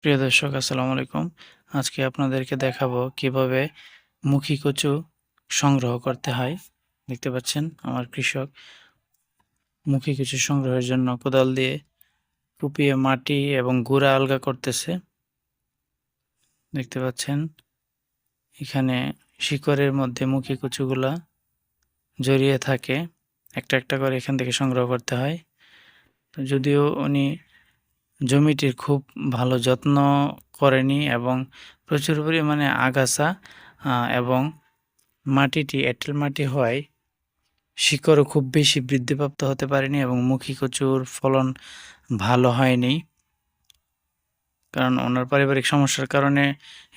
প্রিয় দর্শক আসসালামু আলাইকুম। আজকে আপনাদেরকে দেখাবো কিভাবে মুখী কচু সংগ্রহ করতে হয়। দেখতে পাচ্ছেন আমার কৃষক মুখী কচু সংগ্রহের জন্য কোদাল দিয়ে কুপিয়ে মাটি এবং গুঁড়া আলগা করতেছে। দেখতে পাচ্ছেন এখানে শিকড়ের মধ্যে মুখী কচুগুলা জড়িয়ে থাকে। একটা একটা করে এখান থেকে সংগ্রহ করতে হয়। তো যদিও উনি জমিটির খুব ভালো যত্ন করেনি এবং প্রচুর পরিমাণে আগাছা এবং মাটিটি এঁটেল মাটি হওয়ায় শিকড়ও খুব বেশি বৃদ্ধিপ্রাপ্ত হতে পারেনি এবং মুখী কচুর ফলন ভালো হয়নি। কারণ ওনার পারিবারিক সমস্যার কারণে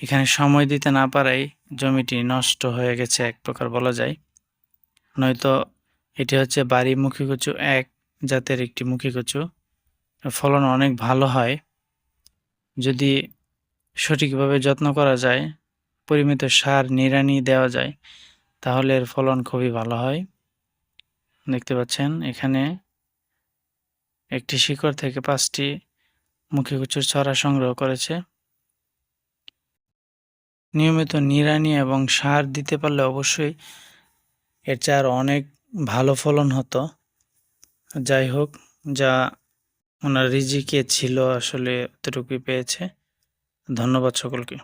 এখানে সময় দিতে না পারায় জমিটি নষ্ট হয়ে গেছে এক প্রকার বলা যায়। নয়তো এটি হচ্ছে বাড়ি মুখী কচু এক জাতের একটি মুখী কচু, ফলন অনেক ভালো হয় যদি সঠিকভাবে যত্ন করা যায়, পরিমিত সার নিড়ানি দেওয়া যায়, তাহলে এর ফলন খুবই ভালো হয়। দেখতে পাচ্ছেন এখানে একটি শিকড় থেকে 5টি মুখী কচুর চারা সংগ্রহ করেছে। নিয়মিত নিড়ানি এবং সার দিতে পারলে অবশ্যই এর চেয়ে আরও অনেক ভালো ফলন হতো। যাই হোক, যা ওনার রিজিকে ছিল আসলে এতটুকুই পেয়েছে। ধন্যবাদ সকলকে।